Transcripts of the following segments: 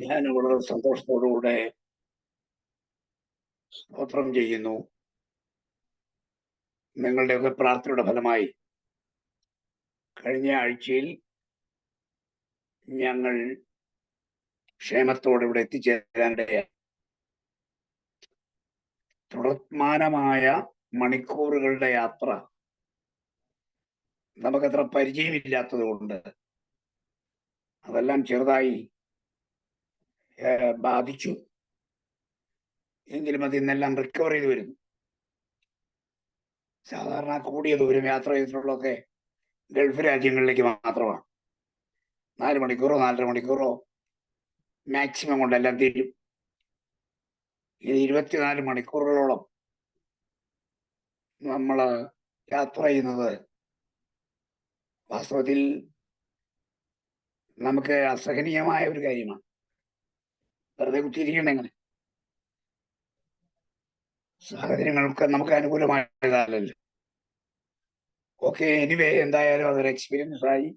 ഞാൻ വളരെ സന്തോഷത്തോടുകൂടെ സ്തോത്രം ചെയ്യുന്നു. നിങ്ങളുടെയൊക്കെ പ്രാർത്ഥനയുടെ ഫലമായി കഴിഞ്ഞ ആഴ്ചയിൽ ഞങ്ങൾ ക്ഷേമത്തോടെ ഇവിടെ എത്തിച്ചേരാനിടയായി. തുടർമാനമായ മണിക്കൂറുകളുടെ യാത്ര നമുക്കത്ര പരിചയമില്ലാത്തത് കൊണ്ട് അതെല്ലാം ചെറുതായി ബാധിച്ചു. എങ്കിലും അത് ഇന്നെല്ലാം റിക്കവർ ചെയ്ത് വരുന്നു. സാധാരണ കൂടിയ ദൂരം യാത്ര ചെയ്തിട്ടുള്ളതൊക്കെ ഗൾഫ് രാജ്യങ്ങളിലേക്ക് മാത്രമാണ്. 4 മണിക്കൂറോ 4.5 മണിക്കൂറോ മാക്സിമം കൊണ്ടെല്ലാം തീരും. ഇത് 24 മണിക്കൂറുകളോളം നമ്മൾ യാത്ര ചെയ്യുന്നത് വാസ്തവത്തിൽ നമുക്ക് അസഹനീയമായ ഒരു കാര്യമാണ്. വെറുതെ കുത്തിയിരിക്കണെങ്ങനെ സാഹചര്യങ്ങൾക്ക് നമുക്ക് അനുകൂലമായതല്ലല്ലോ. ഓക്കെ, എനിവേ എന്തായാലും അതൊരു എക്സ്പീരിയൻസ് ആയി.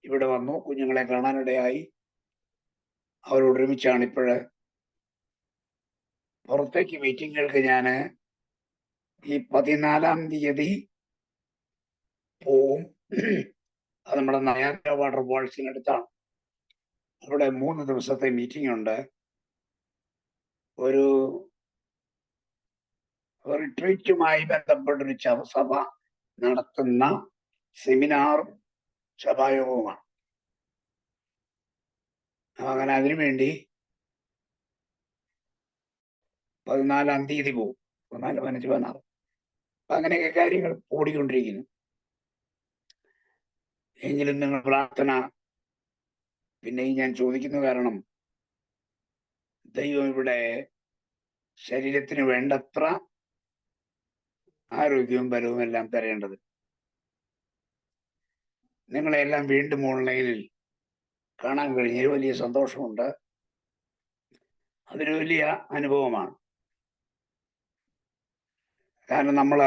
ഇവിടെ വന്നു, കുഞ്ഞുങ്ങളെ കാണാനിടയായി. അവരോടൊരുമിച്ചാണ് ഇപ്പോഴ്. പുറത്തേക്ക് മീറ്റിങ്ങുകൾക്ക് ഞാൻ ഈ 14-ാം തീയതി പോവും. അത് നമ്മുടെ നയാഗ്ര വാട്ടർഫാൾസിനടുത്താണ്. അവിടെ 3 ദിവസത്തെ മീറ്റിംഗ് ഉണ്ട്. ഒരു റിട്രീറ്റുമായി ബന്ധപ്പെട്ടൊരു സഭ നടത്തുന്ന സെമിനാറും സഭായോഗവുമാണ്. അങ്ങനെ അതിനുവേണ്ടി 14-ാം തീയതി പോകും. 14, 15, 16 അങ്ങനെയൊക്കെ കാര്യങ്ങൾ ഓടിക്കൊണ്ടിരിക്കുന്നു. എങ്കിലും നിങ്ങൾ പ്രാർത്ഥന പിന്നെയും ഞാൻ ചോദിക്കുന്നു. കാരണം ദൈവം ഇവിടെ ശരീരത്തിന് വേണ്ടത്ര ആരോഗ്യവും ബലവും എല്ലാം തരേണ്ടത്. നിങ്ങളെല്ലാം വീണ്ടും ഓൺലൈനിൽ കാണാൻ കഴിഞ്ഞതിൽ വലിയ സന്തോഷമുണ്ട്. അതൊരു വലിയ അനുഭവമാണ്. കാരണം നമ്മൾ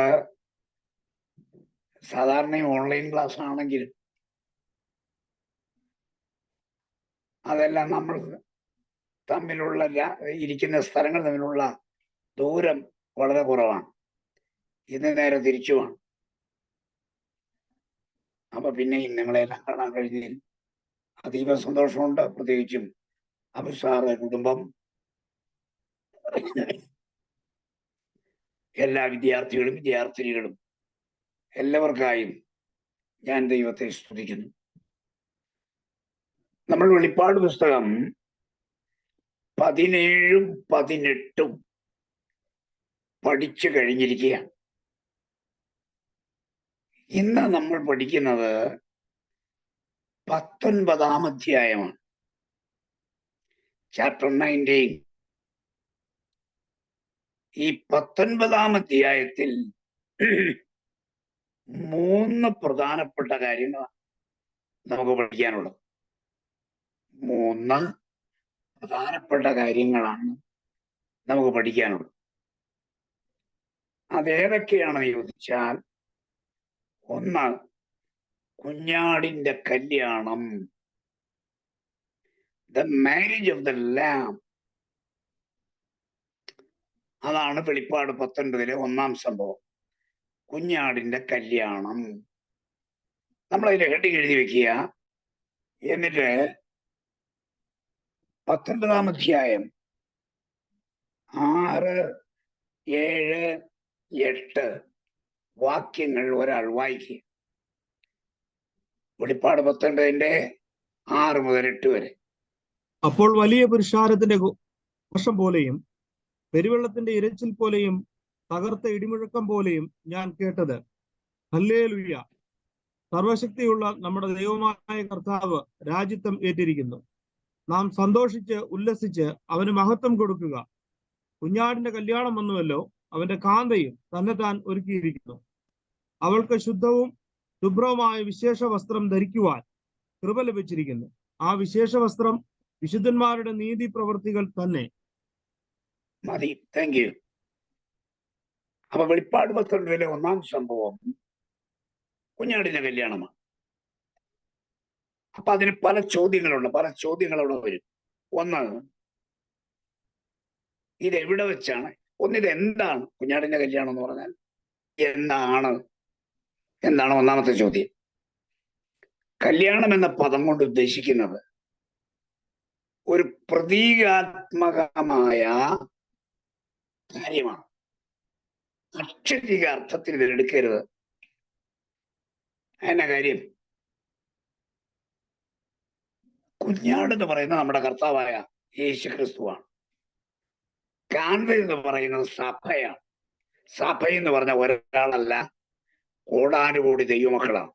സാധാരണ ഓൺലൈൻ ക്ലാസ് ആണെങ്കിലും അതെല്ലാം നമ്മൾ തമ്മിലുള്ള ഇരിക്കുന്ന സ്ഥലങ്ങൾ തമ്മിലുള്ള ദൂരം വളരെ കുറവാണ്. ഇന്ന് നേരെ തിരിച്ചുമാണ്. അപ്പൊ പിന്നെയും നിങ്ങളെല്ലാം കാണാൻ കഴിഞ്ഞതിൽ അതീവ സന്തോഷമുണ്ട്. പ്രത്യേകിച്ചും അഭിസാറ് കുടുംബം, എല്ലാ വിദ്യാർത്ഥികളും വിദ്യാർത്ഥിനികളും എല്ലാവർക്കായും ഞാൻ ദൈവത്തെ സ്തുതിക്കുന്നു. നമ്മൾ വെളിപ്പാട് പുസ്തകം 17-ഉം 18-ഉം പഠിച്ചു കഴിഞ്ഞിരിക്കുകയാണ്. ഇന്ന് നമ്മൾ പഠിക്കുന്നത് 19-ാം അധ്യായമാണ്. ചാപ്റ്റർ 19. ഈ 19-ാം അധ്യായത്തിൽ 3 പ്രധാനപ്പെട്ട കാര്യങ്ങളാണ് നമുക്ക് പഠിക്കാനുള്ളത്. 3 പ്രധാനപ്പെട്ട കാര്യങ്ങളാണ് നമുക്ക് പഠിക്കാനുള്ളത്. അതേതൊക്കെയാണെന്ന് ചോദിച്ചാൽ, 1, കുഞ്ഞാടിന്റെ കല്യാണം, ദ മാരേജ് ഓഫ് ദ ലാം. അതാണ് വെളിപ്പാട് 19-ലെ 1-ാം സംഭവം, കുഞ്ഞാടിന്റെ കല്യാണം. നമ്മളതിന്റെ ഹെഡിങ് എഴുതി വെക്കുക. എന്നിട്ട് 19-ാം അധ്യായം 6, 7, 8 വാക്യങ്ങൾ ഒരാൾ വായിക്കുക. വെളിപ്പാട് 19-ന്റെ 6 മുതൽ 8 വരെ. അപ്പോൾ വലിയ പുരുഷാരത്തിന്റെ ഘോഷം പോലെയും പെരുവെള്ളത്തിന്റെ ഇരച്ചിൽ പോലെയും തകർത്ത ഇടിമുഴക്കം പോലെയും ഞാൻ കേട്ടത്, ഹല്ലേലൂയ, സർവശക്തിയുള്ള നമ്മുടെ ദൈവമായ കർത്താവ് രാജിത്വം ഏറ്റിരിക്കുന്നു. നാം സന്തോഷിച്ച് ഉല്ലസിച്ച് അവന് മഹത്വം കൊടുക്കുക. കുഞ്ഞാടിന്റെ കല്യാണം വന്നുവല്ലോ, അവന്റെ കാന്തയും തന്നെത്താൻ ഒരുക്കിയിരിക്കുന്നു. അവൾക്ക് ശുദ്ധവും ശുഭ്രവുമായ വിശേഷ വസ്ത്രം ധരിക്കുവാൻ കൃപ ലഭിച്ചിരിക്കുന്നു. ആ വിശേഷ വസ്ത്രം വിശുദ്ധന്മാരുടെ നീതി പ്രവൃത്തികൾ തന്നെ. മതി, താങ്ക് യു. അപ്പൊ വെളിപ്പാട് 19-ലെ 1-ാം സംഭവം കുഞ്ഞാടിന്റെ കല്യാണമാണ്. അപ്പൊ അതിന് പല ചോദ്യങ്ങളുണ്ട്. പല ചോദ്യങ്ങൾ അവിടെ വരും. ഒന്ന്, ഇതെവിടെ വെച്ചാണ്? ഇത് എന്താണ് കുഞ്ഞാടിന്റെ കല്യാണം എന്ന് പറഞ്ഞാൽ? എന്താണ് ഒന്നാമത്തെ ചോദ്യം. കല്യാണം എന്ന പദം കൊണ്ട് ഉദ്ദേശിക്കുന്നത് ഒരു പ്രതീകാത്മകമായ കാര്യമാണ്. അക്ഷരിക അർത്ഥത്തിൽ ഇതിലെടുക്കരുത്. എന്നാ കാര്യം? കുഞ്ഞാട് എന്ന് പറയുന്നത് നമ്മുടെ കർത്താവായ യേശു ക്രിസ്തുവാണ്. കാൺവ എന്ന് പറയുന്നത് സഭയാണ്. സഭ എന്ന് പറഞ്ഞ ഒരാളല്ല, കോടാനുകൂടി ദൈവമക്കളാണ്.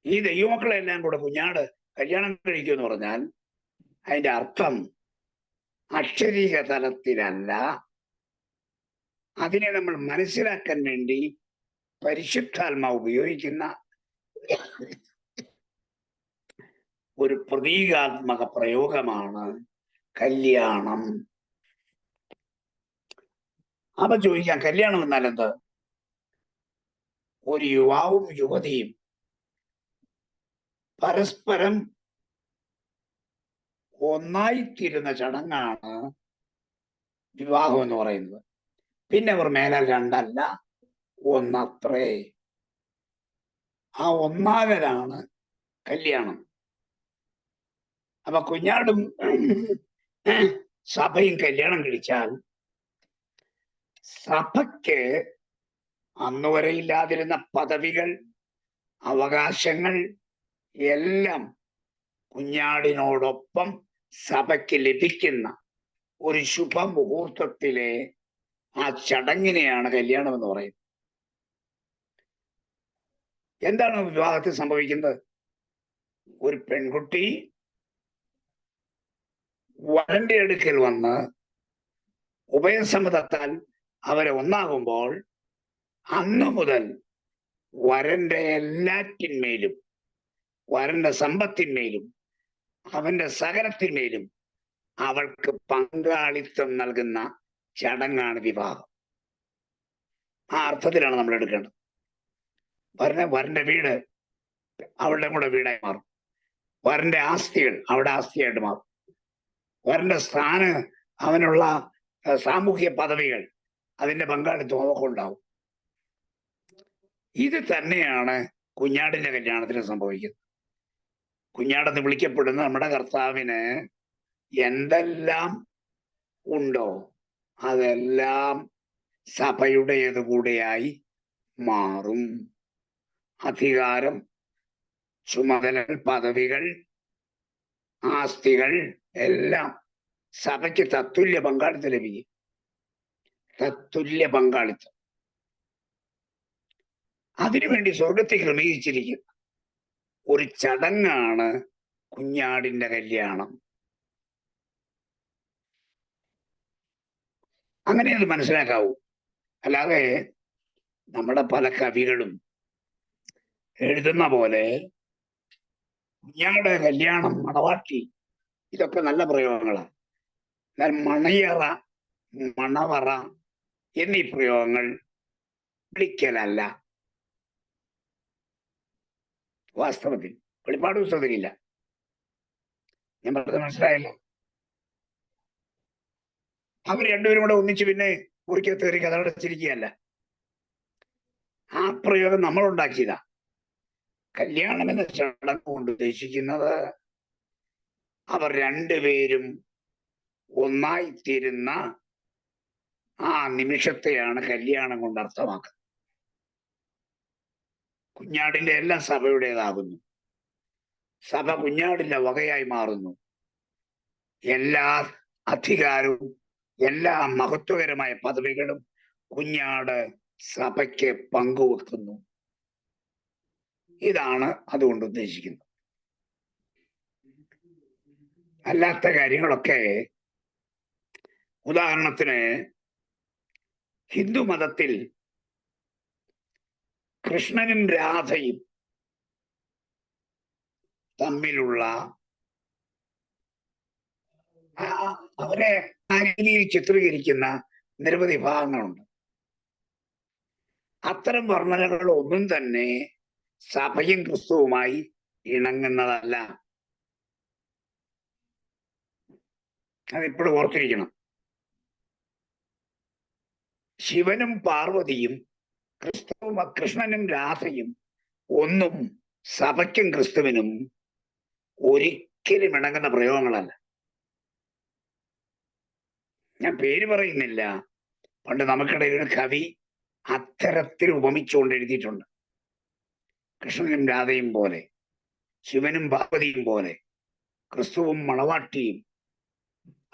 ഈ ദൈവമക്കളെല്ലാം കൂടെ കുഞ്ഞാട് കല്യാണം കഴിക്കുമെന്ന് പറഞ്ഞാൽ അതിന്റെ അർത്ഥം അക്ഷരീക തലത്തിലല്ല, അതിനെ നമ്മൾ മനസ്സിലാക്കാൻ വേണ്ടി പരിശുദ്ധാത്മാവ് ഉപയോഗിക്കുന്ന ഒരു പ്രതീകാത്മക പ്രയോഗമാണ് കല്യാണം. അപ്പൊ ചോദിക്കാം, കല്യാണം എന്നാൽ എന്ത്? ഒരു യുവാവും യുവതിയും പരസ്പരം ഒന്നായിത്തീരുന്ന ചടങ്ങാണ് വിവാഹം എന്ന് പറയുന്നത്. പിന്നെ അവർ മേലാൽ രണ്ടല്ല, ഒന്നത്രേ. ആ ഒന്നാകലാണ് കല്യാണം. അപ്പൊ കുഞ്ഞാടും സഭയും കല്യാണം കഴിച്ചാൽ സഭയ്ക്ക് അന്നുവരെ ഇല്ലാതിരുന്ന പദവികൾ, അവകാശങ്ങൾ എല്ലാം കുഞ്ഞാടിനോടൊപ്പം സഭയ്ക്ക് ലഭിക്കുന്ന ഒരു ശുഭമുഹൂർത്തത്തിലെ ആ ചടങ്ങിനെയാണ് കല്യാണം എന്ന് പറയുന്നത്. എന്താണ് വിവാഹത്തിൽ സംഭവിക്കുന്നത്? ഒരു പെൺകുട്ടി വരന്റെ അടുക്കൽ വന്ന് ഉഭയസമ്മതത്താൽ അവരെ ഒന്നാകുമ്പോൾ അന്നു മുതൽ വരന്റെ എല്ലാറ്റിന്മേലും, വരന്റെ സമ്പത്തിന്മേലും അവന്റെ സകലത്തിന്മേലും അവൾക്ക് പങ്കാളിത്തം നൽകുന്ന ചടങ്ങാണ് വിവാഹം. ആ അർത്ഥത്തിലാണ് നമ്മൾ എടുക്കേണ്ടത്. വരന്റെ വീട് അവളുടെ കൂടെ വീടായി മാറും. വരന്റെ ആസ്തികൾ അവിടെ ആസ്തിയായിട്ട് മാറും. വരന്റെ അവനുള്ള സാമൂഹ്യ പദവികൾ, അതിന്റെ പങ്കാളിത്തം ഒക്കെ ഉണ്ടാവും. ഇത് തന്നെയാണ് കുഞ്ഞാടിന്റെ കല്യാണത്തിന് സംഭവിക്കുന്നത്. കുഞ്ഞാടെന്ന് വിളിക്കപ്പെടുന്ന നമ്മുടെ കർത്താവിന് എന്തെല്ലാം ഉണ്ടോ അതെല്ലാം സഭയുടേത് കൂടെയായി മാറും. അധികാരം, ചുമതലകൾ, പദവികൾ, ആസ്തികൾ എല്ലാം സഭയ്ക്ക് തത്തുല്യ പങ്കാളിത്തം ലഭിക്കും. തത്തുല്യ പങ്കാളിത്തം. അതിനുവേണ്ടി സ്വർഗത്തിൽ ക്രമീകരിച്ചിരിക്കുന്ന ഒരു ചടങ്ങാണ് കുഞ്ഞാടിന്റെ കല്യാണം. അങ്ങനെ അത് മനസ്സിലാക്കാവൂ. അല്ലാതെ നമ്മുടെ പല കവികളും എഴുതുന്ന പോലെ കുഞ്ഞാട്, കല്യാണം, മണവാട്ടി, ഇതൊക്കെ നല്ല പ്രയോഗങ്ങളാണ്. എന്നാൽ മണയറ, മണവറ എന്നീ പ്രയോഗങ്ങൾ വിളിക്കലല്ല. വാസ്തവത്തിൽ വെളിപ്പാട് പുസ്തകത്തിലില്ല. ഞാൻ പറഞ്ഞത് മനസ്സിലായല്ലോ? അവർ രണ്ടുപേരും കൂടെ ഒന്നിച്ച് പിന്നെ മുറിക്കകത്ത് കയറി കഥടച്ചിരിക്കുകയല്ല. ആ പ്രയോഗം നമ്മൾ ഉണ്ടാക്കിയതാ. കല്യാണം എന്ന ചടങ്ങ് കൊണ്ട് ഉദ്ദേശിക്കുന്നത് അവർ രണ്ടുപേരും ഒന്നായിത്തീരുന്ന ആ നിമിഷത്തെയാണ് കല്യാണം കൊണ്ട് അർത്ഥമാക്കുന്നത്. കുഞ്ഞാടിന്റെ എല്ലാം സഭയുടേതാകുന്നു. സഭ കുഞ്ഞാടിന്റെ വകയായി മാറുന്നു. എല്ലാ അധികാരവും, എല്ലാ മഹത്വകരമായ പദവികളും കുഞ്ഞാട് സഭയ്ക്ക് പങ്കുവെക്കുന്നു. ഇതാണ് അതുകൊണ്ട് ഉദ്ദേശിക്കുന്നത്. അല്ലാത്ത കാര്യങ്ങളൊക്കെ, ഉദാഹരണത്തിന് ഹിന്ദു മതത്തിൽ കൃഷ്ണനും രാധയും തമ്മിലുള്ള അവരെ ആ രീതിയിൽ ചിത്രീകരിക്കുന്ന നിരവധി ഭാഗങ്ങളുണ്ട്. അത്തരം വർണ്ണനകൾ ഒന്നും തന്നെ സഭയും ക്രിസ്തുവുമായി ഇണങ്ങുന്നതല്ല. അതിപ്പോഴും ഓർത്തിരിക്കണം. ശിവനും പാർവതിയും കൃഷ്ണനും രാധയും ഒന്നും സഭയ്ക്കും ക്രിസ്തുവിനും ഒരിക്കലും ഇണങ്ങുന്ന പ്രയോഗങ്ങളല്ല. ഞാൻ പേര് പറയുന്നില്ല. പണ്ട് നമുക്കിടയിൽ ഒരു കവി അത്തരത്തിൽ ഉപമിച്ചുകൊണ്ട് എഴുതിയിട്ടുണ്ട്. കൃഷ്ണനും രാധയും പോലെ, ശിവനും പാർവതിയും പോലെ, ക്രിസ്തുവും മണവാട്ടിയും.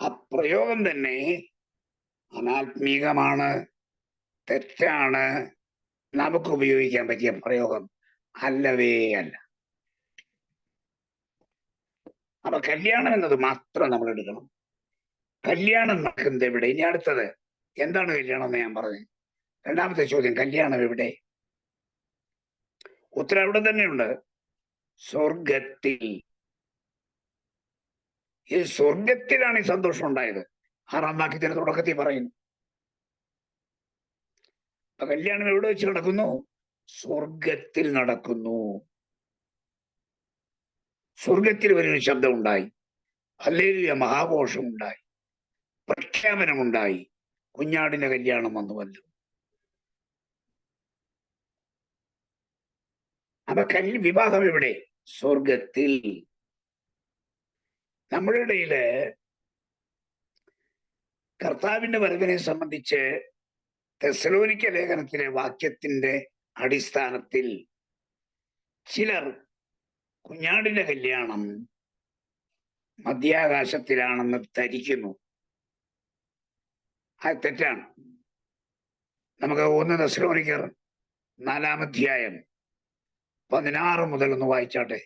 ആ പ്രയോഗം തന്നെ അനാത്മീകമാണ്, തെറ്റാണ്, നമുക്ക് ഉപയോഗിക്കാൻ പറ്റിയ പ്രയോഗം അല്ലവേ അല്ല. അപ്പൊ കല്യാണം എന്നത് മാത്രം നമ്മൾ എടുക്കണം. കല്യാണം നടക്കുന്നത് എവിടെ? ഇനി അടുത്തത് എന്താണ് കല്യാണം എന്ന് ഞാൻ പറഞ്ഞു. രണ്ടാമത്തെ ചോദ്യം, കല്യാണം എവിടെ? ഉത്തരം അവിടെ തന്നെയുണ്ട്, സ്വർഗത്തിൽ. ഈ സ്വർഗത്തിലാണ് ഈ സന്തോഷം ഉണ്ടായത്. 6-ാം വാക്യത്തിന്റെ തുടക്കത്തിൽ പറയുന്നു. അപ്പൊ കല്യാണം എവിടെ വെച്ച് നടക്കുന്നു? സ്വർഗത്തിൽ നടക്കുന്നു. സ്വർഗത്തിൽ വലിയൊരു ശബ്ദം ഉണ്ടായി, ഹല്ലേലൂയ മഹാഘോഷം ഉണ്ടായി, പ്രഖ്യാപനമുണ്ടായി, കുഞ്ഞാടിന്റെ കല്യാണം വന്നുവല്ലോ. അപ്പൊ വിവാഹം എവിടെ? സ്വർഗത്തിൽ. നമ്മുടെ ഇടയില് കർത്താവിന്റെ വരവിനെ സംബന്ധിച്ച് തെസ്സലോനിക്ക ലേഖനത്തിലെ വാക്യത്തിന്റെ അടിസ്ഥാനത്തിൽ ചിലർ കുഞ്ഞാടിന്റെ കല്യാണം മധ്യാകാശത്തിലാണെന്ന് ധരിക്കുന്നു. അത് തെറ്റാണ്. നമുക്ക് 1 തെസ്സലോനിക്കർ 4-ാം അധ്യായം 16 മുതൽ ഒന്ന് വായിച്ചാട്ടെ.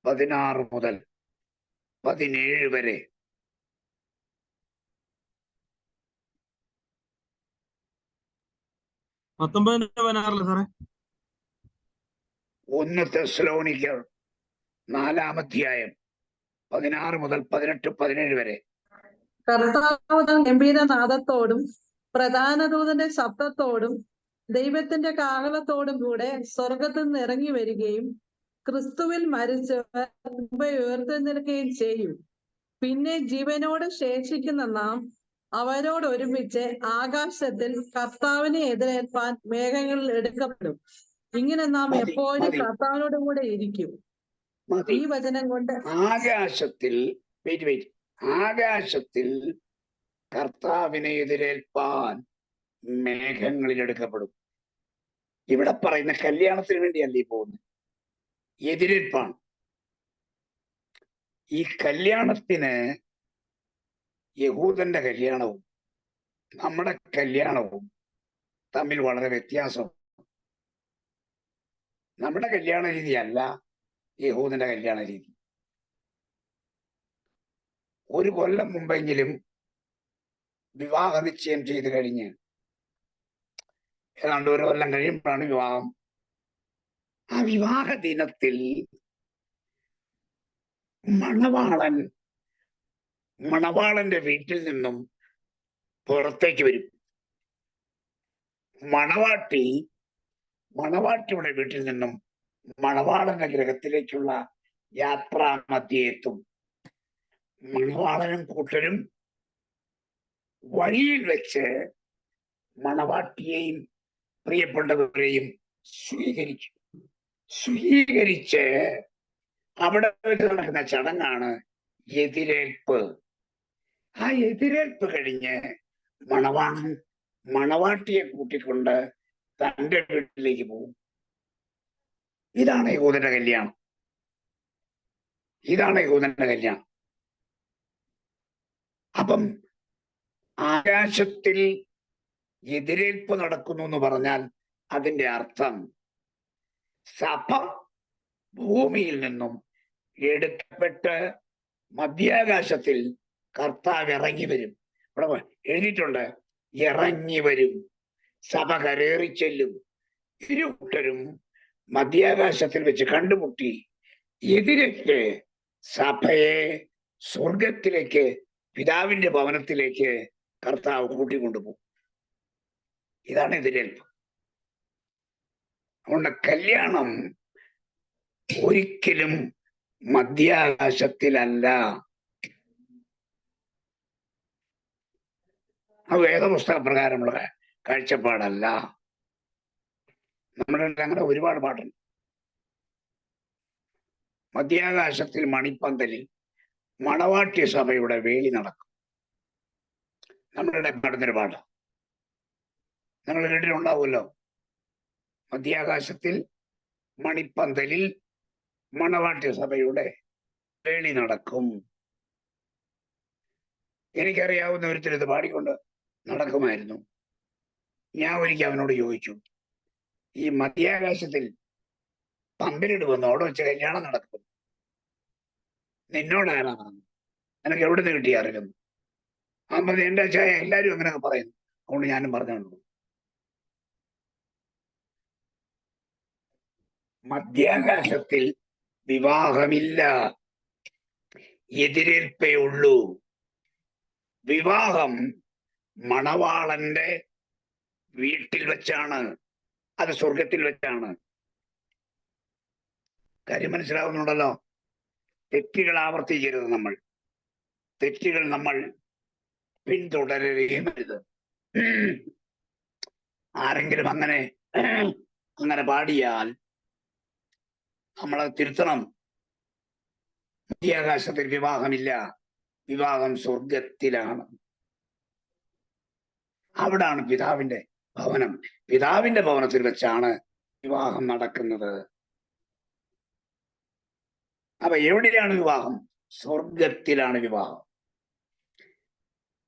16 മുതൽ 17 വരെ. സാറേ 1 തെസ്സലോനിക്കർ 4-ാം അധ്യായം 16 മുതൽ 18-17 വരെ. കർത്താവ് ഗംഭീരനാദത്തോടും പ്രധാന ദൂതന്റെ ശബ്ദത്തോടും ദൈവത്തിന്റെ കാഹളത്തോടും കൂടെ സ്വർഗത്തിൽ നിന്ന് ഇറങ്ങി വരികയും ക്രിസ്തുവിൽ മരിച്ചവർ മുമ്പേ ഉയർത്തെഴുന്നേൽക്കുകയും ചെയ്യും. പിന്നെ ജീവനോട് ശേഷിക്കുന്ന നാം അവരോട് ഒരുമിച്ച് ആകാശത്തിൽ കർത്താവിനെ എതിരേൽപ്പാൻ മേഘങ്ങളിൽ എടുക്കപ്പെടും. ഇങ്ങനെ നാം എപ്പോഴും കർത്താവിനോടും കൂടെ ഇരിക്കും. ഈ വചനം കൊണ്ട് ആകാശത്തിൽ കർത്താവിനെ എതിരേൽപ്പാൻ മേഘങ്ങളിൽ എടുക്കപ്പെടും. ഇവിടെ പറയുന്ന കല്യാണത്തിന് വേണ്ടിയല്ല ഈ പോകുന്നത്, എതിരേൽപ്പാണ്. ഈ കല്യാണത്തിന് യഹൂദന്റെ കല്യാണവും നമ്മുടെ കല്യാണവും തമ്മിൽ വളരെ വ്യത്യാസം. നമ്മുടെ കല്യാണ രീതി അല്ല യഹൂദന്റെ കല്യാണ രീതി. 1 കൊല്ലം മുമ്പെങ്കിലും വിവാഹ നിശ്ചയം ചെയ്ത് കഴിഞ്ഞ് ഏതാണ്ട് 1 കൊല്ലം കഴിയുമ്പോഴാണ് വിവാഹം. ആ വിവാഹ ദിനത്തിൽ മണവാളന്റെ വീട്ടിൽ നിന്നും പുറത്തേക്ക് വരും. മണവാട്ടിയുടെ വീട്ടിൽ നിന്നും മണവാളന്റെ ഗൃഹത്തിലേക്കുള്ള യാത്രാ മധ്യേ എത്തും. മണവാളനും കൂട്ടരും വഴിയിൽ വെച്ച് മണവാട്ടിയെയും പ്രിയപ്പെട്ടവരെയും സ്വീകരിച്ച് അവിടെ വെച്ച് നടക്കുന്ന ചടങ്ങാണ് എതിരേൽപ്പ്. ആ എതിരേൽപ്പ് കഴിഞ്ഞ് മണവാളൻ മണവാട്ടിയെ കൂട്ടിക്കൊണ്ട് തന്റെ വീട്ടിലേക്ക് പോകും. ഇതാണ് യഹൂദന്റെ കല്യാണം. അപ്പം ആകാശത്തിൽ എതിരേൽപ്പ് നടക്കുന്നു എന്ന് പറഞ്ഞാൽ അതിന്റെ അർത്ഥം സഭ ഭൂമിയിൽ നിന്നും എടുക്കപ്പെട്ട് മധ്യാകാശത്തിൽ കർത്താവ് ഇറങ്ങി വരും. ഇവിടെ എഴുതിയിട്ടുണ്ട്, ഇറങ്ങി വരും. സഭ കരേറി ചെല്ലും. ഇരുകൂട്ടരും മധ്യാകാശത്തിൽ വെച്ച് കണ്ടുമുട്ടി എതിരേറ്റ് സഭയെ സ്വർഗത്തിലേക്ക്, പിതാവിന്റെ ഭവനത്തിലേക്ക് കർത്താവ് കൂട്ടിക്കൊണ്ടുപോകും. ഇതാണ് എതിരേൽപ്പ്. അതുകൊണ്ട് കല്യാണം ഒരിക്കലും മധ്യാകാശത്തിലല്ല. അത് വേദപുസ്തക പ്രകാരമുള്ള കാഴ്ചപ്പാടല്ല. നമ്മുടെ അങ്ങനെ ഒരുപാട് പാട്ടുണ്ട്. മധ്യാകാശത്തിൽ മണിപ്പന്തലിൽ മണവാട്ടി സഭയുടെ വേലി നടക്കും. നമ്മളുടെ പാടുന്നൊരു പാട്ട് നിങ്ങൾ കേട്ടിട്ടുണ്ടാവുമല്ലോ. മധ്യാകാശത്തിൽ മണിപ്പന്തലിൽ മണവാട്ടി സഭയുടെ വേലി നടക്കും. എനിക്കറിയാവുന്ന ഒരുത്തർ ഇത് പാടിക്കൊണ്ട് നടക്കുമായിരുന്നു. ഞാൻ ഒരിക്കൽ അവനോട് ചോദിച്ചു, ഈ മധ്യാകാശത്തിൽ പന്തലിടുമെന്ന് അവിടെ വെച്ച് കല്യാണം നടക്കും, നിന്നോടാരാ പറഞ്ഞു? എനിക്ക് എവിടെ നിന്ന് കിട്ടിയ അറിയുന്നു? അവൻ പറഞ്ഞു, എന്റെ അച്ഛായ എല്ലാരും അങ്ങനെ പറയുന്നു, അതുകൊണ്ട് ഞാനും പറഞ്ഞുള്ളൂ. മധ്യാകാശത്തിൽ വിവാഹമില്ല, എതിരേൽപ്പേ ഉള്ളൂ. വിവാഹം മണവാളന്റെ വീട്ടിൽ വെച്ചാണ്, അത് സ്വർഗത്തിൽ വെച്ചാണ്. കാര്യം മനസ്സിലാവുന്നുണ്ടല്ലോ. തെറ്റുകൾ ആവർത്തിക്കരുത്. തെറ്റുകൾ നമ്മൾ പിന്തുടരുകയുമരുത്. ആരെങ്കിലും അങ്ങനെ പാടിയാൽ നമ്മളത് തിരുത്തണം. മധ്യാകാശത്തിൽ വിവാഹമില്ല, വിവാഹം സ്വർഗത്തിലാണ്. അവിടാണ് പിതാവിന്റെ ഭവനം. പിതാവിന്റെ ഭവനത്തിൽ വെച്ചാണ് വിവാഹം നടക്കുന്നത്. അപ്പൊ എവിടെയാണ് വിവാഹം? സ്വർഗത്തിലാണ് വിവാഹം.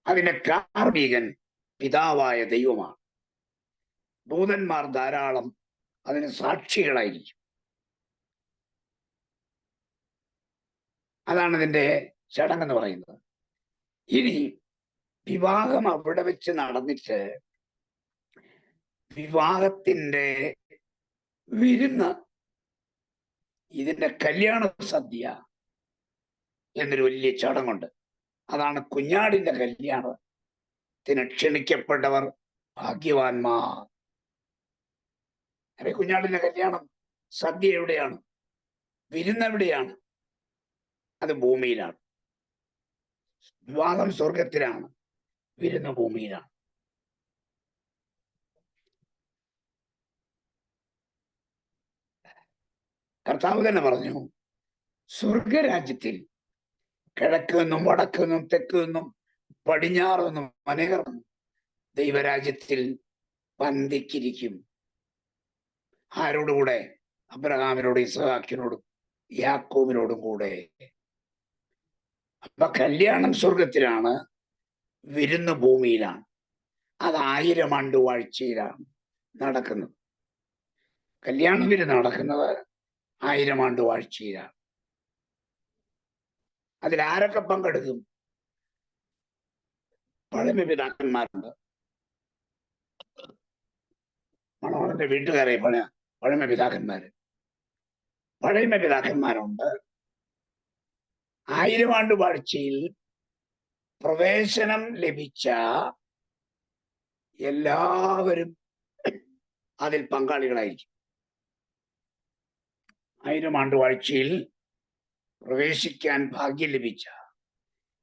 അതിന്റെ കാർമികൻ പിതാവായ ദൈവമാണ്. ദൂതന്മാർ ധാരാളം അതിന് സാക്ഷികളായിരിക്കും. അതാണ് ഇതിന്റെ ചടങ്ങെന്ന് പറയുന്നത്. ഇനി വിവാഹം അവിടെ വെച്ച് നടന്നിട്ട് വിവാഹത്തിന്റെ വിരുന്ന്, ഇതിന്റെ കല്യാണ സദ്യ എന്നൊരു വലിയ ചടങ്ങുണ്ട്. അതാണ് കുഞ്ഞാടിന്റെ കല്യാണത്തിന് ക്ഷണിക്കപ്പെട്ടവർ ഭാഗ്യവാന്മാർ. അല്ലെ, കുഞ്ഞാടിന്റെ കല്യാണം സദ്യ എവിടെയാണ്? വിരുന്ന് എവിടെയാണ്? അത് ഭൂമിയിലാണ്. വിവാഹം സ്വർഗത്തിലാണ്, വിരുന്ന് ഭൂമിയിലാണ്. കർത്താവ് തന്നെ പറഞ്ഞു, സ്വർഗരാജ്യത്തിൽ കിഴക്ക് നിന്നും വടക്ക് നിന്നും തെക്ക് നിന്നും പടിഞ്ഞാറ് നിന്നും അനേകർ ദൈവരാജ്യത്തിൽ പന്തിക്കിരിക്കും. ആരോടുകൂടെ? അബ്രഹാമിനോടും ഇസ്ഹാക്കിനോടും യാക്കോബിനോടും കൂടെ. അപ്പൊ കല്യാണം സ്വർഗത്തിലാണ്, വിരുന്ന് ഭൂമിയിലാണ്. അത് 1000 ആണ്ട് വാഴ്ചയിലാണ് നടക്കുന്നത്. കല്യാണ വിരുന്ന് നടക്കുന്നത് 1000 ആണ്ട് വാഴ്ചയിലാണ്. അതിലാരൊക്കെ പങ്കെടുക്കും? പഴമ പിതാക്കന്മാരുണ്ട്. മണവാളന്റെ വീട്ടുകാരെ പഴമ പിതാക്കന്മാരുണ്ട്. 1000 ആണ്ട് വാഴ്ചയിൽ പ്രവേശനം ലഭിച്ച എല്ലാവരും അതിൽ പങ്കാളികളായിരിക്കും. 1000 ആണ്ട് വാഴ്ചയിൽ പ്രവേശിക്കാൻ ഭാഗ്യം ലഭിച്ച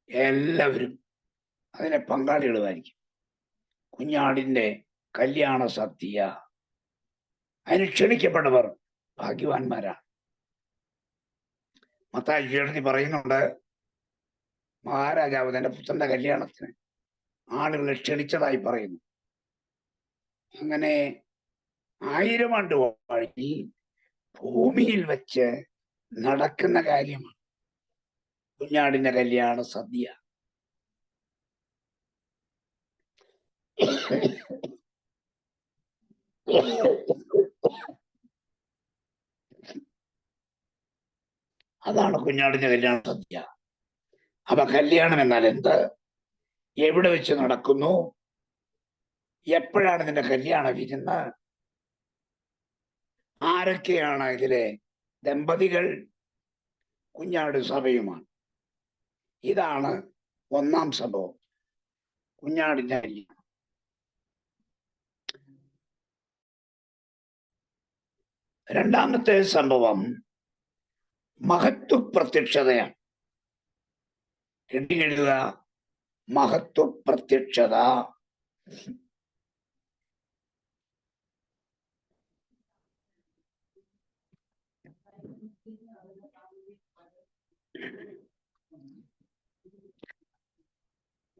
എല്ലാവരും അതിനെ പങ്കാളികളുമായിരിക്കും. കുഞ്ഞാടിന്റെ കല്യാണ സദ്യ, അതിന് ക്ഷണിക്കപ്പെട്ടവർ ഭാഗ്യവാന്മാരാണ്. മത്തായി എഴുതി പറയുന്നുണ്ട്, മഹാരാജാവ് തന്റെ പുത്രന്റെ കല്യാണത്തിന് ആളുകളെ ക്ഷണിച്ചതായി പറയുന്നു. അങ്ങനെ 1000 ആണ്ട് വാഴ്ചയിൽ ഭൂമിയിൽ വെച്ച് നടക്കുന്ന കാര്യമാണ് കുഞ്ഞാടിന്റെ കല്യാണ സദ്യ. അതാണ് കുഞ്ഞാടിന്റെ കല്യാണ സദ്യ. അപ്പൊ കല്യാണം എന്നാൽ എന്ത്? എവിടെ വെച്ച് നടക്കുന്നു? എപ്പോഴാണ് ഇതിന്റെ കല്യാണ വിരുന്ന്? ആരൊക്കെയാണ് ഇതിലെ ദമ്പതികൾ? കുഞ്ഞാട് സഭയുമാണ്. ഇതാണ് ഒന്നാം സംഭവം, കുഞ്ഞാടിന്റെ കല്യാണം. രണ്ടാമത്തെ സംഭവം മഹത്വ പ്രത്യക്ഷതയാണ്. എഴുതുക, മഹത്വ പ്രത്യക്ഷത.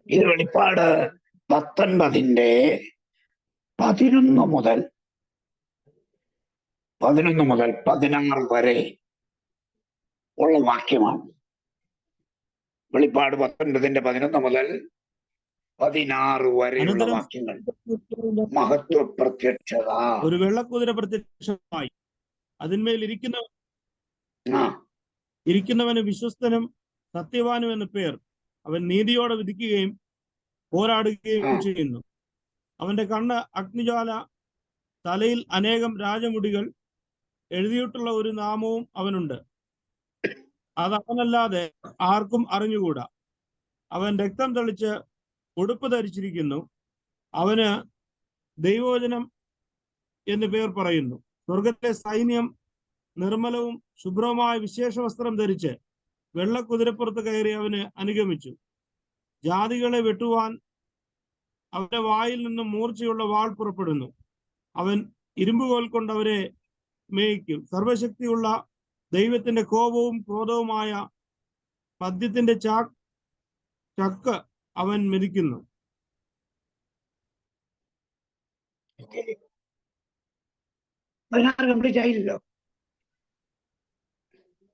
ഇത് വെളിപ്പാട് 19 11 മുതൽ 16 വരെ ഉള്ള വാക്യമാണ്. വെളിപ്പാട് 19 11 മുതൽ 16 വരെയുള്ള അനന്തരം വാക്യങ്ങൾ. മഹത്വ പ്രത്യക്ഷത. ഒരു വെള്ളക്കുതിര പ്രത്യക്ഷമായി, അതിന്മേൽ ഇരിക്കുന്നവന് വിശ്വസ്തനും സത്യവാനും എന്ന പേർ. അവൻ നീതിയോടെ വിധിക്കുകയും പോരാടുകയും ചെയ്യുന്നു. അവന്റെ കണ്ണ് അഗ്നിജ്വാല, തലയിൽ അനേകം രാജമുടികൾ, എഴുതിയിട്ടുള്ള ഒരു നാമവും അവനുണ്ട്. അത് അവനല്ലാതെ ആർക്കും അറിഞ്ഞുകൂടാ. അവൻ രക്തം തെളിച്ച് ഉടുപ്പ് ധരിച്ചിരിക്കുന്നു. അവന് ദൈവവചനം എന്ന് പേർ പറയുന്നു. സ്വർഗത്തിലെ സൈന്യം നിർമ്മലവും ശുഭ്രവുമായ വിശേഷ വസ്ത്രം ധരിച്ച് വെള്ളക്കുതിരപ്പുറത്ത് കയറി അവന് അനുഗമിച്ചു. ജാതികളെ വെട്ടുവാൻ അവന്റെ വായിൽ നിന്നും മൂർച്ചയുള്ള വാൾ പുറപ്പെടുന്നു. അവൻ ഇരുമ്പുകോൽ കൊണ്ട് അവരെ മേയിക്കും. സർവശക്തിയുള്ള ദൈവത്തിന്റെ കോപവും ക്രോധവുമായ പദ്യത്തിന്റെ ചക്ക് അവൻ മെതിക്കുന്നു. കംപ്ലീറ്റ് ആയില്ലല്ലോ.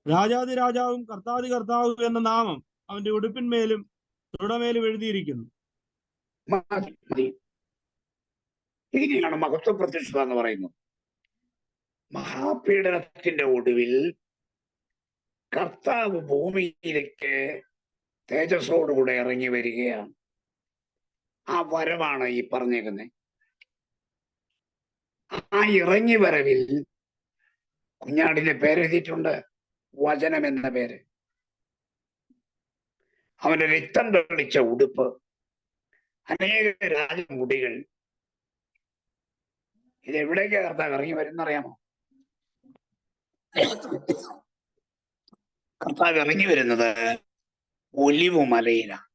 രാജാതിരാജാവും കർത്താതി കർത്താവും എന്ന നാമം അവന്റെ ഉടുപ്പിന്മേലും തുടമേലും എഴുതിയിരിക്കുന്നു. ഇങ്ങനെയാണ് മഹത്വ പ്രത്യക്ഷത എന്ന് പറയുന്നത്. മഹാപീഡനത്തിന്റെ ഒടുവിൽ കർത്താവ് ഭൂമിയിലേക്ക് തേജസ്സോടുകൂടെ ഇറങ്ങി വരികയാണ്. ആ വരവാണ് ഈ പറഞ്ഞേക്കുന്നത്. ആ ഇറങ്ങി വരവിൽ കുഞ്ഞാടിന്റെ പേരെഴുതിയിട്ടുണ്ട്, വചനം എന്ന പേര്. അവന്റെ രക്തം തെളിച്ച ഉടുപ്പ്, അനേക രാജമുടികൾ. ഇത് എവിടേക്കാ കർത്താവ് ഇറങ്ങി വരുന്നറിയാമോ? കർത്താവ് ഇറങ്ങി വരുന്നത് ഒലിവ് മലയിലാണ്.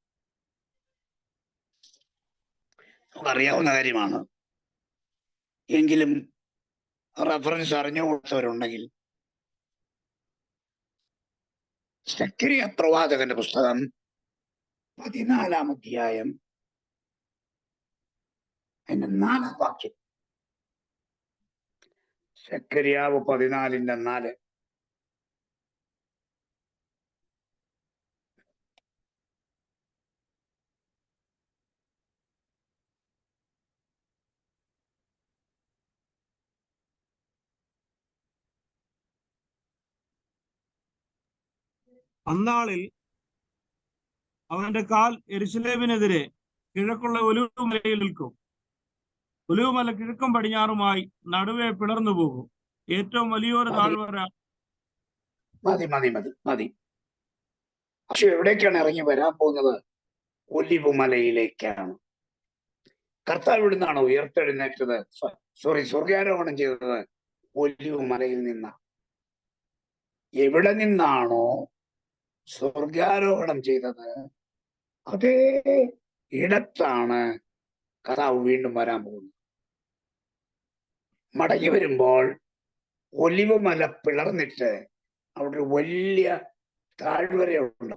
നമുക്കറിയാവുന്ന കാര്യമാണ്. എങ്കിലും റെഫറൻസ് അറിഞ്ഞു കൊടുത്തവരുണ്ടെങ്കിൽ സക്കരിയ പ്രവാചകന്റെ പുസ്തകം 14 അധ്യായം അതിന്റെ 4 വാക്യം. സക്കരിയാവ് 14:4. അന്നാളിൽ അവന്റെ കാൽ യെരൂശലേമിനെതിരെ കിഴക്കുള്ള ഒലിവുമലയിൽ നിൽക്കും. ഒലിവുമല കിഴക്കും പടിഞ്ഞാറുമായി നടുവെ പിളർന്നു പോകും. ഏറ്റവും വലിയൊരു താഴ്വര. മതി മതി മതി മതി. പക്ഷെ എവിടേക്കാണ് ഇറങ്ങി വരാൻ പോകുന്നത്? ഒലിവ് മലയിലേക്കാണ്. കർത്താവ് ഇവിടുന്നാണ് ഉയർത്തെഴുന്നേറ്റത്. സ്വർഗാരോഹണം ചെയ്തത് ഒലിവ് മലയിൽ നിന്നാണ്. എവിടെ നിന്നാണോ സ്വർഗാരോഹണം ചെയ്തത് അതേ ഇടത്താണ് കർത്താവ് വീണ്ടും വരാൻ പോകുന്നത്. മടങ്ങി വരുമ്പോൾ ഒലിവ് മല പിളർന്നിട്ട് അവിടെ ഒരു വലിയ താഴ്വരയുണ്ട്.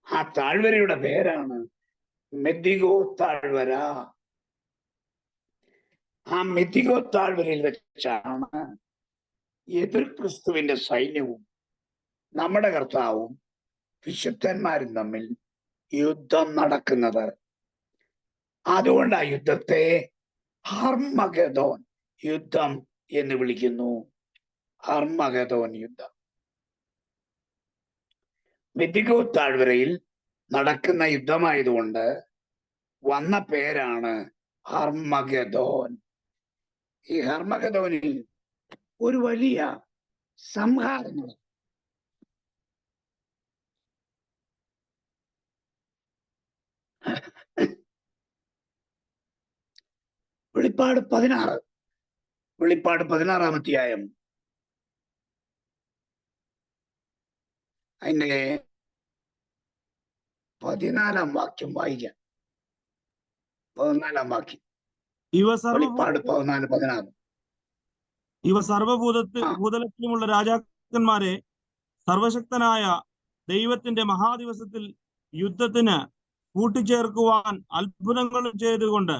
ആ താഴ്വരയുടെ പേരാണ് മെദ്ദിഗോ താഴ്വര. ആ മെദ്ദിഗോ താഴ്വരയിൽ വെച്ചാണ് എതിർ ക്രിസ്തുവിന്റെ സൈന്യവും നമ്മുടെ കർത്താവും വിശുദ്ധന്മാരും തമ്മിൽ യുദ്ധം നടക്കുന്നത്. അതുകൊണ്ട് ആ യുദ്ധത്തെ ഹർമഗദോൻ യുദ്ധം എന്ന് വിളിക്കുന്നു. ഹർമഗദോൻ യുദ്ധം. മെദ്ദിഗോ താഴ്വരയിൽ നടക്കുന്ന യുദ്ധമായതുകൊണ്ട് വന്ന പേരാണ് ഹർമഗദോൻ. ഈ ഹർമഗദോനിൽ ഒരു വലിയ സംഹാരം. വെളിപ്പാട് 16 അധ്യായം അതിന്റെ 14 വാക്യം വായിക്കാം. 14 വാക്യം. ഇവ വെളിപ്പാട് 14:16. ഭൂതലത്തിലുമുള്ള രാജാക്കന്മാരെ സർവശക്തനായ ദൈവത്തിന്റെ മഹാദിവസത്തിൽ യുദ്ധത്തിന് കൂട്ടിച്ചേർക്കുവാൻ അത്ഭുതങ്ങളും ചെയ്തുകൊണ്ട്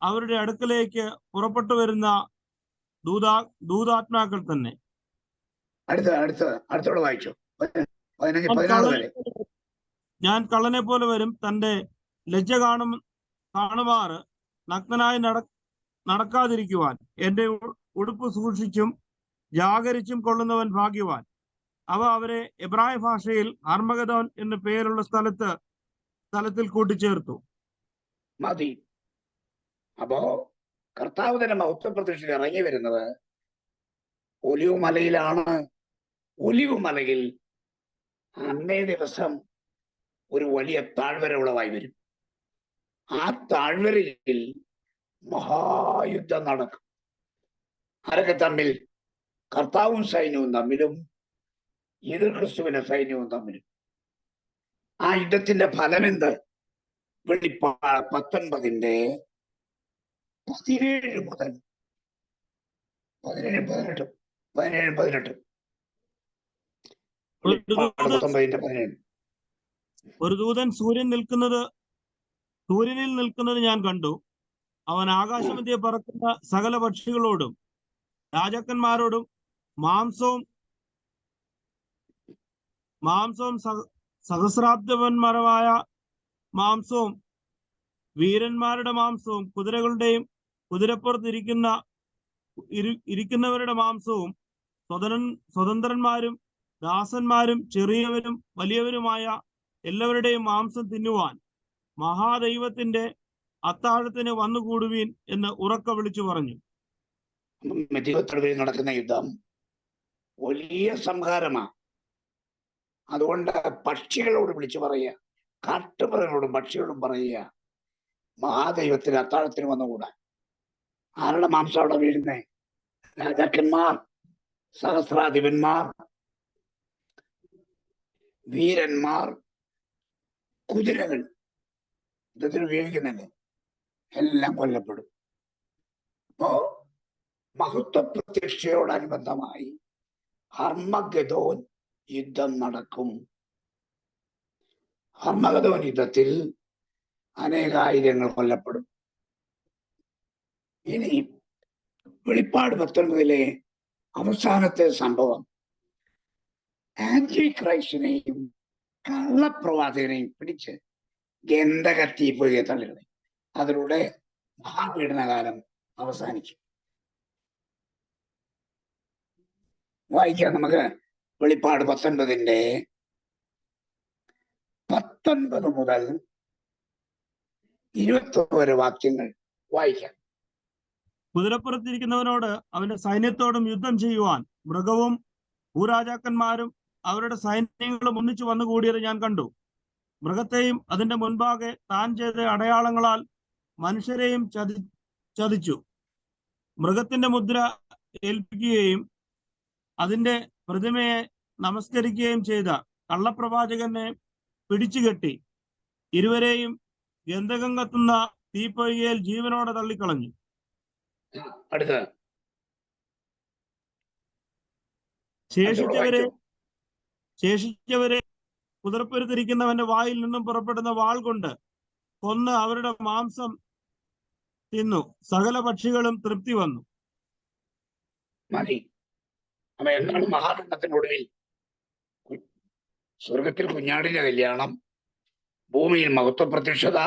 അവരുടെ അടുക്കലേക്ക് പുറപ്പെട്ടു വരുന്ന ദൂതാത്മാക്കൾ തന്നെ. അടുത്തോടെ വായിച്ചു. 15-16 വരെ. ഞാൻ കള്ളനെ പോലെ വരും. തന്റെ ലജ്ജ കാണുമാറ് നഗ്നനായി നടക്കാതിരിക്കുവാൻ എന്റെ ഉടുപ്പ് സൂക്ഷിച്ചും ജാഗരിച്ചും കൊള്ളുന്നവൻ ഭാഗ്യവാൻ. അവ അവരെ എബ്രായ ഭാഷയിൽ അർമഗദോൻ എന്നു പേരുള്ള സ്ഥലത്തിൽ കൂട്ടിച്ചേർത്തു. മതി. അപ്പോ കർത്താവ് തന്നെ മഹത്വപ്രത്യക്ഷത്തിൽ ഇറങ്ങി വരുന്നത് ഒലിവ് മലയിലാണ്. ഒലിവ് മലയിൽ അന്നേ ദിവസം ഒരു വലിയ താഴ്വര ഉളവായി വരും. ആ താഴ്വരയിൽ മഹായുദ്ധം നടക്കും. ആരൊക്കെ തമ്മിൽ? കർത്താവും സൈന്യവും തമ്മിലും എതിർ ക്രിസ്തുവിന്റെ സൈന്യവും തമ്മിലും. ആ യുദ്ധത്തിന്റെ ഫലം എന്ത്? വെളിപ്പാട് 19 17 മുതൽ 17-18. വെളിപ്പാട് 19-17. ഒരു ദൂതൻ സൂര്യനിൽ നിൽക്കുന്നത് ഞാൻ കണ്ടു. അവൻ ആകാശമധ്യേ പറക്കുന്ന സകല പക്ഷികളോടും രാജാക്കന്മാരോടും മാംസവും സഹസ്രാബ്ദവന്മാരമായ മാംസവും വീരന്മാരുടെ മാംസവും കുതിരകളുടെയും കുതിരപ്പുറത്ത് ഇരിക്കുന്നവരുടെ മാംസവും സ്വതന്ത്രന്മാരും ദാസന്മാരും ചെറിയവരും വലിയവരുമായ എല്ലാവരുടെയും മാംസം തിന്നുവാൻ മഹാദൈവത്തിന്റെ അത്താഴത്തിന് വന്നുകൂടുവീൻ എന്ന് ഉറക്ക വിളിച്ചു പറഞ്ഞു. നടക്കുന്ന യുദ്ധം വലിയ സംഹാരമാണ്. അതുകൊണ്ട് പക്ഷികളോട് വിളിച്ചു പറയുക, കാട്ടുമൃഗങ്ങളോടും പക്ഷികളോടും പറയുക, മഹാദൈവത്തിന് അത്താഴത്തിന് വന്നുകൂടാൻ. ആരുടെ മാംസം അവിടെ വീഴുന്നേ? രാജാക്കന്മാർ, സഹസ്രാധിപന്മാർ, വീരന്മാർ, കുതിരകൾ യുദ്ധത്തിന് ഉപയോഗിക്കുന്നുണ്ട്, എല്ലാം കൊല്ലപ്പെടും. അപ്പോ മഹത്വ പ്രത്യക്ഷയോടനുബന്ധമായി ഹർമഗദോൻ യുദ്ധം നടക്കും. ഹർമഗദോൻ യുദ്ധത്തിൽ അനേകായിരങ്ങൾ കൊല്ലപ്പെടും. ഇനി വെളിപ്പാട് 19 അവസാനത്തെ സംഭവം ആന്റി ക്രൈസ്റ്റിനെയും കള്ളപ്രവാചകനെയും പിടിച്ച് ഗന്ധകത്തി പോയി തള്ളിടുന്നത്. അതിലൂടെ മഹാപീഡനകാലം അവസാനിക്കും. വായിക്കാം നമുക്ക്. വെളിപ്പാട് 19 മുതൽ 21 വാക്യങ്ങൾ വായിക്കാം. കുതിരപ്പുറത്തിരിക്കുന്നവനോട് അവന്റെ സൈന്യത്തോടും യുദ്ധം ചെയ്യുവാൻ മൃഗവും ഭൂരാജാക്കന്മാരും അവരുടെ സൈന്യങ്ങളും ഒന്നിച്ചു വന്നുകൂടിയത് ഞാൻ കണ്ടു. മൃഗത്തെയും അതിന്റെ മുൻപാകെ താൻ ചെയ്ത അടയാളങ്ങളാൽ മനുഷ്യരെയും ചതിച്ചു. മൃഗത്തിന്റെ മുദ്ര ഏൽപ്പിക്കുകയും അതിന്റെ പ്രതിമയെ നമസ്കരിക്കുകയും ചെയ്ത കള്ളപ്രവാചകനെ പിടിച്ചുകെട്ടി ഇരുവരെയും ഗന്ധകം കത്തുന്ന തീപ്പൊയ്കയിൽ ജീവനോടെ തള്ളിക്കളഞ്ഞു. ശേഷിച്ചവരെ കുതിരപ്പുറത്തിരിക്കുന്നവന്റെ വായിൽ നിന്നും പുറപ്പെടുന്ന വാൾ കൊണ്ട് കൊന്ന് അവരുടെ മാംസം തിന്നു. സകല പക്ഷികളും തൃപ്തി വന്നു. മതി. അപ്പൊ എന്താണ് മഹാദണ്ഡത്തിനൊടുവിൽ? സ്വർഗത്തിൽ കുഞ്ഞാടിന്റെ കല്യാണം, ഭൂമിയിൽ മഹത്വ പ്രത്യക്ഷത,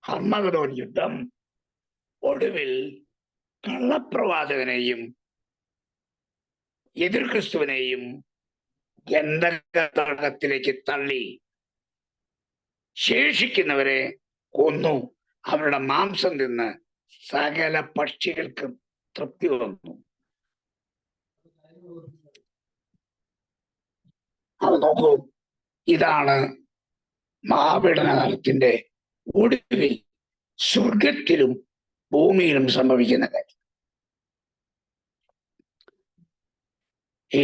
ഹർമഗദോൻ യുദ്ധം, ഒടുവിൽ കള്ളപ്രവാചകനെയും എതിർ ക്രിസ്തുവിനെയും ഗന്ധകത്തിലേക്ക് തള്ളി ശേഷിക്കുന്നവരെ കൊന്നു. അവരുടെ മാംസം തിന്ന് സകല പക്ഷികൾക്കും തൃപ്തി വന്നു. അവ നോക്കൂ, ഇതാണ് മഹാപീഡനകാലത്തിന്റെ ഒടുവിൽ സ്വർഗത്തിലും ഭൂമിയിലും സംഭവിക്കുന്ന കാര്യം. ഈ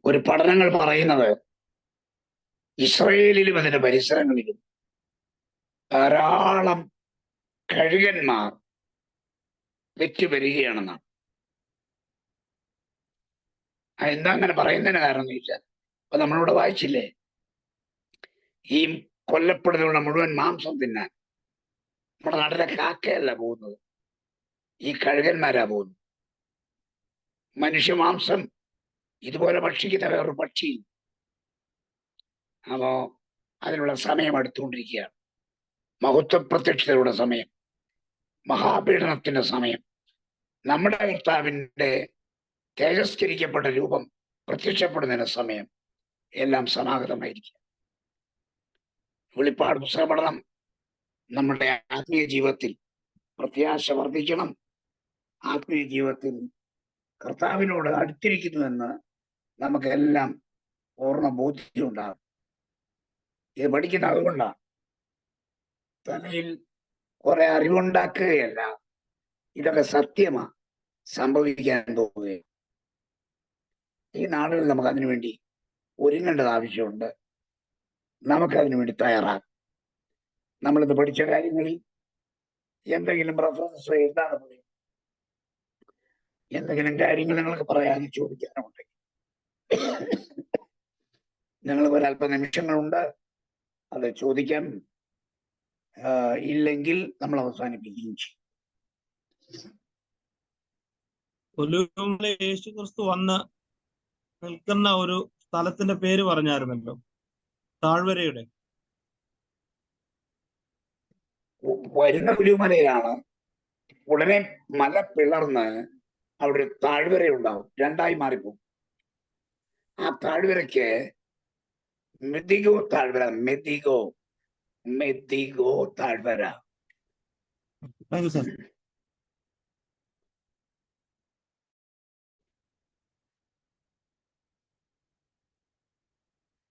ഒരു പഠനങ്ങൾ പറയുന്നത് ഇസ്രയേലിലും അതിന്റെ പരിസരങ്ങളിലും ധാരാളം കഴുകന്മാർ വെറ്റുവരികയാണെന്നാണ്. എന്താ അങ്ങനെ പറയുന്നതിന് കാരണം എന്ന് ചോദിച്ചാൽ, ഇപ്പൊ നമ്മളിവിടെ വായിച്ചില്ലേ, ഈ കൊല്ലപ്പെടുന്നവരുടെ മുഴുവൻ മാംസം തിന്നാൻ നമ്മുടെ നാട്ടിലെ കാക്കയല്ല പോകുന്നത്, ഈ കഴുകന്മാരാ പോകുന്നത്. മനുഷ്യമാംസം ഇതുപോലെ ഭക്ഷിക്കുന്ന വേറൊരു പക്ഷി. അപ്പോ അതിനുള്ള സമയം അടുത്തുകൊണ്ടിരിക്കുകയാണ്. മഹത്വ പ്രത്യക്ഷതയുടെ സമയം, മഹാപീഡനത്തിന്റെ സമയം, നമ്മുടെ കർത്താവിന്റെ തേജസ്കരിക്കപ്പെട്ട രൂപം പ്രത്യക്ഷപ്പെടുന്നതിന് സമയം, എല്ലാം സമാഗതമായിരിക്കും. വെളിപ്പാട് പുസ്തക പഠനം നമ്മുടെ ആത്മീയ ജീവിതത്തിൽ പ്രത്യാശ വർദ്ധിക്കണം. ആത്മീയ ജീവിതത്തിൽ കർത്താവിനോട് അടുത്തിരിക്കുന്നുവെന്ന് നമുക്കെല്ലാം പൂർണ്ണ ബോധ്യം ഉണ്ടാകും. ഇത് പഠിക്കുന്ന അതുകൊണ്ടാണ്. തലയിൽ കുറെ അറിവുണ്ടാക്കുകയല്ല, ഇതൊക്കെ സത്യമാ സംഭവിക്കാൻ പോവുകയും. ഈ നാളുകളിൽ നമുക്ക് അതിനു വേണ്ടി ഒരുങ്ങേണ്ടത് ആവശ്യമുണ്ട്. നമുക്കതിനു വേണ്ടി തയ്യാറാകും. നമ്മളിത് പഠിച്ച കാര്യങ്ങളിൽ എന്തെങ്കിലും റെഫറൻസ് എഴുതാതെ പോയി, എന്തെങ്കിലും കാര്യങ്ങൾ നിങ്ങൾക്ക് പറയാനും ചോദിക്കാനുമുണ്ടെങ്കിൽ ഞങ്ങൾക്ക് ഒരല്പ നിമിഷങ്ങളുണ്ട്, അത് ചോദിക്കാൻ. ഇല്ലെങ്കിൽ നമ്മൾ അവസാനിപ്പിക്കുകയും ചെയ്യും. ഒലിവുമല യേശു ക്രിസ്തു വന്ന് നിൽക്കുന്ന ഒരു സ്ഥലത്തിന്റെ പേര് പറഞ്ഞായിരുന്നല്ലോ, താഴ്വരയുടെ. വരുന്ന ഒലിവുമലയിലാണ്. ഉടനെ മല പിളർന്ന് അവിടെ ഒരു താഴ്വര ഉണ്ടാവും, രണ്ടായി മാറിപ്പോകും. ആ താഴ്വരയ്ക്ക് മെദിഗോ താഴ്വര, മെദിഗോ താഴ്വര. Thank you sir.